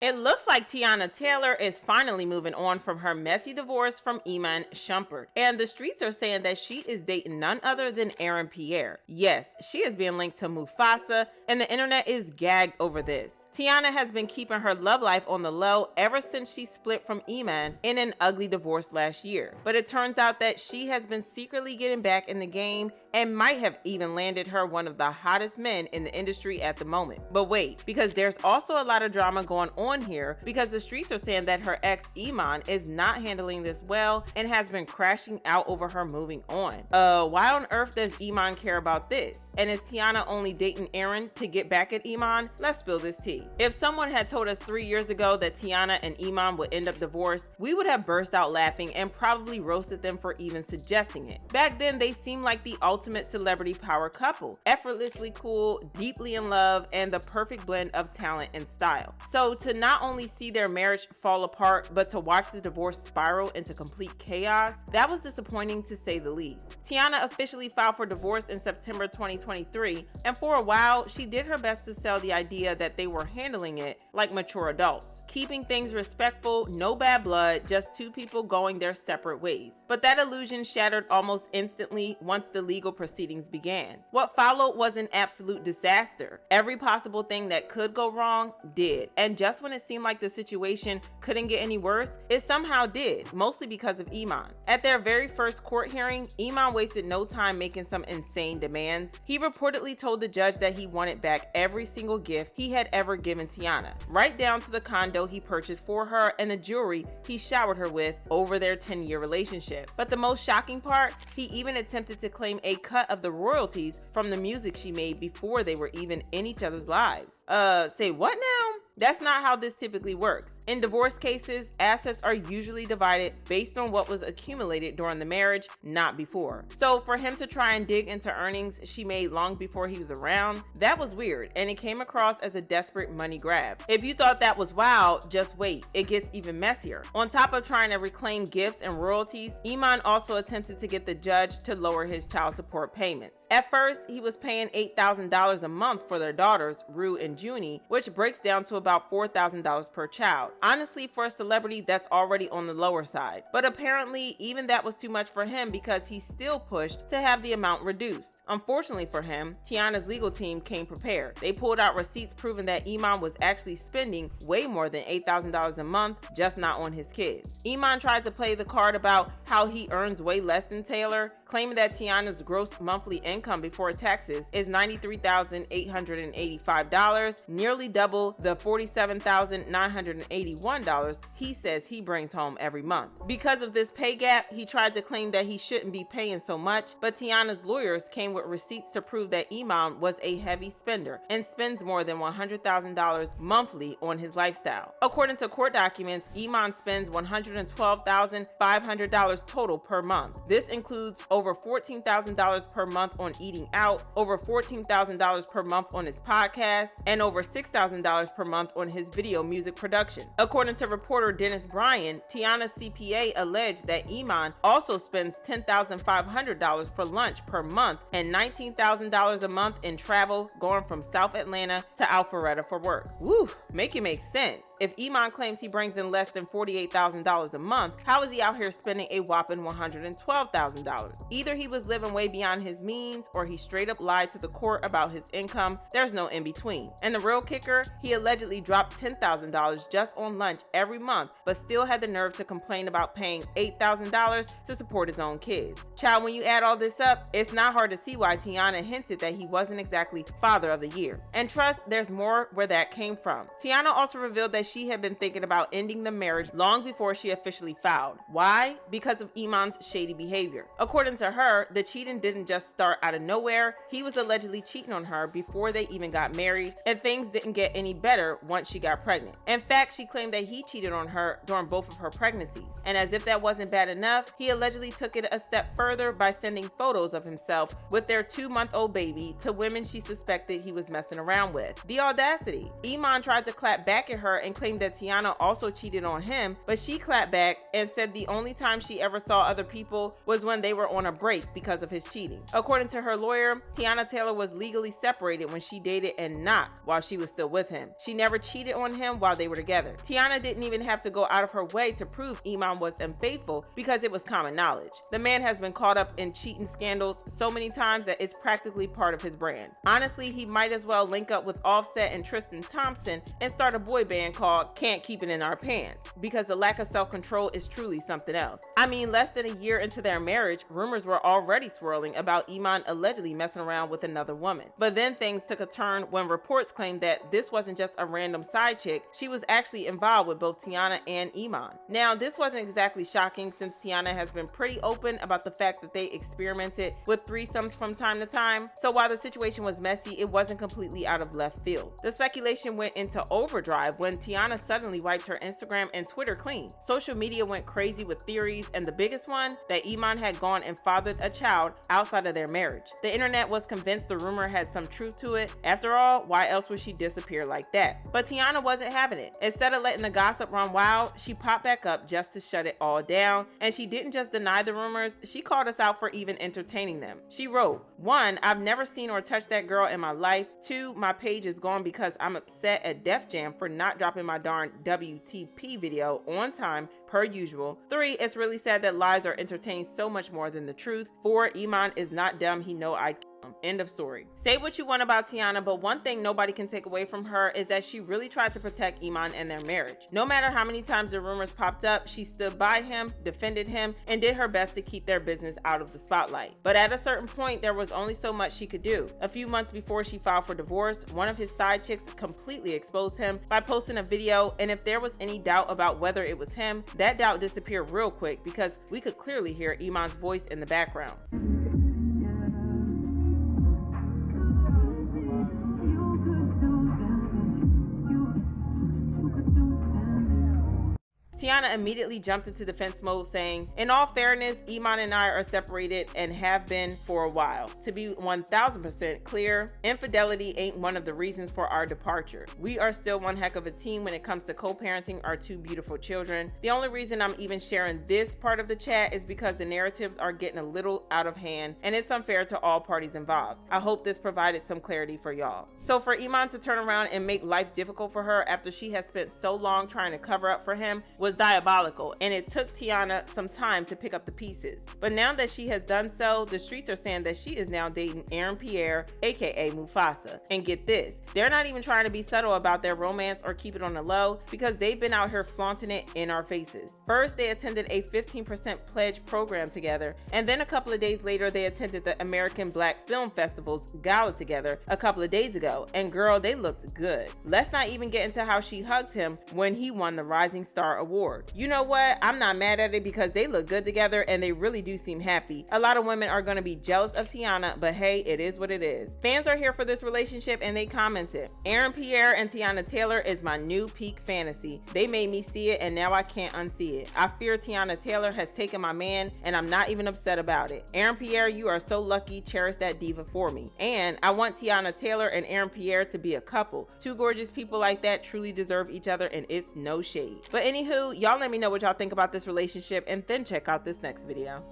It looks like Teyana Taylor is finally moving on from her messy divorce from Iman Shumpert, and the streets are saying that she is dating none other than Aaron Pierre. Yes, she is being linked to Mufasa, and the internet is gagged over this. Teyana has been keeping her love life on the low ever since she split from Iman in an ugly divorce last year. But it turns out that she has been secretly getting back in the game and might have even landed her one of the hottest men in the industry at the moment. But wait, because there's also a lot of drama going on here, because the streets are saying that her ex Iman is not handling this well and has been crashing out over her moving on. Why on earth does Iman care about this? And is Teyana only dating Aaron to get back at Iman? Let's spill this tea. If someone had told us 3 years ago that Teyana and Iman would end up divorced, we would have burst out laughing and probably roasted them for even suggesting it. Back then, they seemed like the ultimate celebrity power couple, effortlessly cool, deeply in love, and the perfect blend of talent and style. So to not only see their marriage fall apart, but to watch the divorce spiral into complete chaos, that was disappointing to say the least. Teyana officially filed for divorce in September 2023, and for a while, she did her best to sell the idea that they were handling it like mature adults, keeping things respectful, no bad blood, just two people going their separate ways. But that illusion shattered almost instantly once the legal proceedings began. What followed was an absolute disaster. Every possible thing that could go wrong did, and just when it seemed like the situation couldn't get any worse, it somehow did, mostly because of Iman. At their very first court hearing, Iman wasted no time making some insane demands. He reportedly told the judge that he wanted back every single gift he had ever given Teyana, right down to the condo he purchased for her and the jewelry he showered her with over their 10-year relationship. But the most shocking part, he even attempted to claim a cut of the royalties from the music she made before they were even in each other's lives. Say what now? That's not how this typically works. In divorce cases, assets are usually divided based on what was accumulated during the marriage, not before. So for him to try and dig into earnings she made long before he was around, that was weird, and it came across as a desperate money grab. If you thought that was wild, just wait, it gets even messier. On top of trying to reclaim gifts and royalties, Iman also attempted to get the judge to lower his child support payments. At first, he was paying $8,000 a month for their daughters, Rue and Junie, which breaks down to about $4,000 per child. Honestly, for a celebrity, that's already on the lower side. But apparently, even that was too much for him because he still pushed to have the amount reduced. Unfortunately for him, Teyana's legal team came prepared. They pulled out receipts proving that Iman was actually spending way more than $8,000 a month, just not on his kids. Iman tried to play the card about how he earns way less than Taylor, claiming that Teyana's gross monthly income before taxes is $93,885, nearly double the $47,981 he says he brings home every month. Because of this pay gap, he tried to claim that he shouldn't be paying so much, but Teyana's lawyers came with receipts to prove that Iman was a heavy spender and spends more than $100,000 monthly on his lifestyle. According to court documents, Iman spends $112,500 total per month. This includes over $14,000 per month on eating out, over $14,000 per month on his podcast, and over $6,000 per month on his video music production. According to reporter Dennis Bryan, Teyana's CPA alleged that Iman also spends $10,500 for lunch per month and $19,000 a month in travel, going from South Atlanta to Alpharetta for work. Woo, make it make sense. If Iman claims he brings in less than $48,000 a month, how is he out here spending a whopping $112,000? Either he was living way beyond his means, or he straight up lied to the court about his income. There's no in between. And the real kicker, he allegedly dropped $10,000 just on lunch every month, but still had the nerve to complain about paying $8,000 to support his own kids. Child, when you add all this up, it's not hard to see why Teyana hinted that he wasn't exactly father of the year. And trust, there's more where that came from. Teyana also revealed that she had been thinking about ending the marriage long before she officially filed. Why? Because of Iman's shady behavior. According to her, the cheating didn't just start out of nowhere. He was allegedly cheating on her before they even got married, and things didn't get any better once she got pregnant. In fact, she claimed that he cheated on her during both of her pregnancies. And as if that wasn't bad enough, he allegedly took it a step further by sending photos of himself with their 2-month-old baby to women she suspected he was messing around with. The audacity. Iman tried to clap back at her and claimed that Teyana also cheated on him, but she clapped back and said the only time she ever saw other people was when they were on a break because of his cheating. According to her lawyer, Teyana Taylor was legally separated when she dated and not while she was still with him. She never cheated on him while they were together. Teyana didn't even have to go out of her way to prove Iman was unfaithful because it was common knowledge. The man has been caught up in cheating scandals so many times that it's practically part of his brand. Honestly, he might as well link up with Offset and Tristan Thompson and start a boy band called Can't Keep It In Our Pants, because the lack of self-control is truly something else. I mean, less than a year into their marriage, rumors were already swirling about Iman allegedly messing around with another woman. But then things took a turn when reports claimed that this wasn't just a random side chick, she was actually involved with both Teyana and Iman. Now, this wasn't exactly shocking since Teyana has been pretty open about the fact that they experimented with threesomes from time to time, so while the situation was messy, it wasn't completely out of left field. The speculation went into overdrive when Teyana suddenly wiped her Instagram and Twitter clean. Social media went crazy with theories, and the biggest one, that Iman had gone and fathered a child outside of their marriage. The internet was convinced the rumor had some truth to it. After all, why else would she disappear like that? But Teyana wasn't having it. Instead of letting the gossip run wild, she popped back up just to shut it all down, and she didn't just deny the rumors, she called us out for even entertaining them. She wrote, 1, I've never seen or touched that girl in my life. 2, my page is gone because I'm upset at Def Jam for not dropping my darn WTP video on time per usual. 3, it's really sad that lies are entertained so much more than the truth. 4, Iman is not dumb, he know I'd end of story. Say what you want about Teyana, but one thing nobody can take away from her is that she really tried to protect Iman and their marriage. No matter how many times the rumors popped up, she stood by him, defended him, and did her best to keep their business out of the spotlight. But at a certain point, there was only so much she could do. A few months before she filed for divorce, one of his side chicks completely exposed him by posting a video, and if there was any doubt about whether it was him, that doubt disappeared real quick because we could clearly hear Iman's voice in the background. Teyana immediately jumped into defense mode, saying, in all fairness, Iman and I are separated and have been for a while. To be 1000% clear, infidelity ain't one of the reasons for our departure. We are still one heck of a team when it comes to co-parenting our 2 beautiful children. The only reason I'm even sharing this part of the chat is because the narratives are getting a little out of hand and it's unfair to all parties involved. I hope this provided some clarity for y'all. So for Iman to turn around and make life difficult for her after she has spent so long trying to cover up for him was diabolical, and it took Teyana some time to pick up the pieces. But now that she has done so, the streets are saying that she is now dating Aaron Pierre, aka Mufasa. And get this, they're not even trying to be subtle about their romance or keep it on the low, because they've been out here flaunting it in our faces. First, they attended a 15% pledge program together, and then a couple of days later, they attended the American Black Film Festival's gala together a couple of days ago, and girl, they looked good. Let's not even get into how she hugged him when he won the Rising Star Award. You know what? I'm not mad at it because they look good together and they really do seem happy. A lot of women are going to be jealous of Teyana, but hey, it is what it is. Fans are here for this relationship and they commented, Aaron Pierre and Tyana Taylor is my new peak fantasy. They made me see it and now I can't unsee it. I fear Tyana Taylor has taken my man and I'm not even upset about it. Aaron Pierre, you are so lucky. Cherish that diva for me. And I want Tyana Taylor and Aaron Pierre to be a couple. 2 gorgeous people like that truly deserve each other and it's no shade. But anywho, y'all let me know what y'all think about this relationship and then check out this next video.